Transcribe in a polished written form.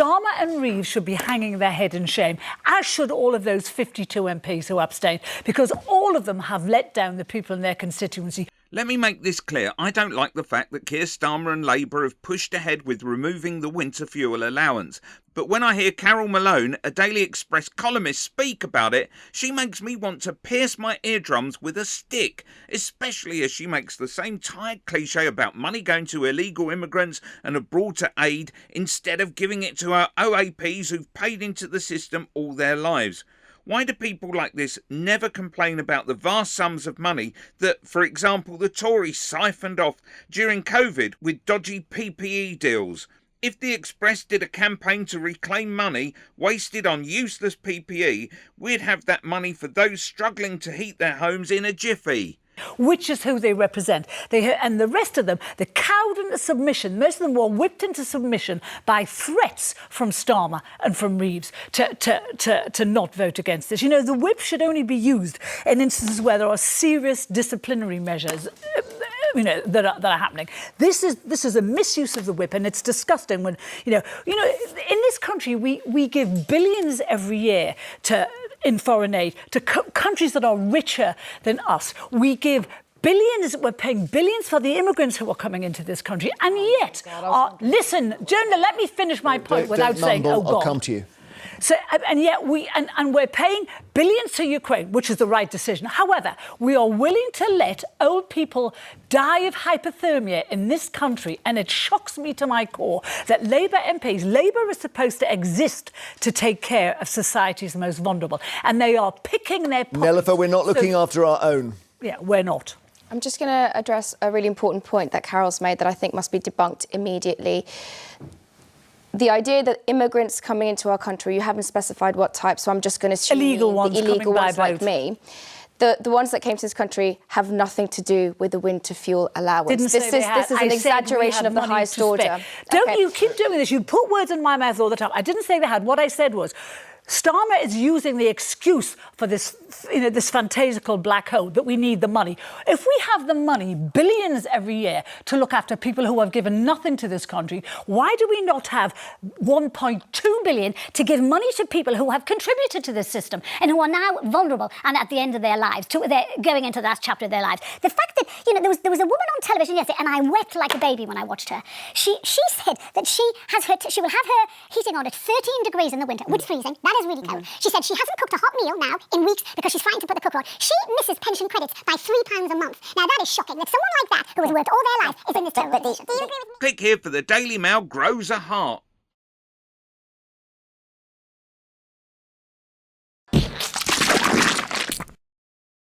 Starmer and Reeves should be hanging their head in shame, as should all of those 52 MPs who abstained, because all of them have let down the people in their constituency. Let me make this clear. I don't like the fact that Keir Starmer and Labour have pushed ahead with removing the winter fuel allowance. But when I hear Carole Malone, a Daily Express columnist, speak about it, she makes me want to pierce my eardrums with a stick, especially as she makes the same tired cliche about money going to illegal immigrants and abroad to aid instead of giving it to our OAPs who've paid into the system all their lives. Why do people like this never complain about the vast sums of money that, for example, the Tories siphoned off during COVID with dodgy PPE deals? If the Express did a campaign to reclaim money wasted on useless PPE, we'd have that money for those struggling to heat their homes in a jiffy. Which is who they represent. And the rest of them, the cowed into submission, most of them were whipped into submission by threats from Starmer and from Reeves to not vote against this. You know, the whip should only be used in instances where there are serious disciplinary measures that are happening. This is a misuse of the whip, and it's disgusting when, in this country we give billions every year in foreign aid to countries that are richer than us. We give billions, we're paying billions for the immigrants who are coming into this country, and yet, listen, Jonah, let me finish my point without saying, oh God. I'll come to you. So, and yet we're paying billions to Ukraine, which is the right decision. However, we are willing to let old people die of hypothermia in this country, and it shocks me to my core that Labour MPs, Labour is supposed to exist to take care of society's most vulnerable, and they are picking their pockets. Nelifer, we're not looking after our own. Yeah, we're not. I'm just going to address a really important point that Carole's made that I think must be debunked immediately. The idea that immigrants coming into our country, you haven't specified what type, so I'm just going to assume illegal ones, the illegal ones like boat. me. The ones that came to this country have nothing to do with the winter fuel allowance. This is an exaggeration of the highest order. Don't you keep doing this? You put words in my mouth all the time. I didn't say they had. What I said was, Starmer is using the excuse for this, this fantastical black hole that we need the money. If we have the money, billions every year, to look after people who have given nothing to this country, why do we not have 1.2 billion to give money to people who have contributed to this system and who are now vulnerable and at the end of their lives, they're going into the last chapter of their lives? The fact that, there was a woman on television yesterday, and I wept like a baby when I watched her. She said that she will have her heating on at 13 degrees in the winter, which is freezing. That is really cold. She said she hasn't cooked a hot meal now in weeks because she's frightened to put the cooker on. She misses pension credits by £3 a month. Now, that is shocking that someone like that, who has worked all their life, is in this terrible position. Do you agree with me? Click here for the Daily Mail grows a heart.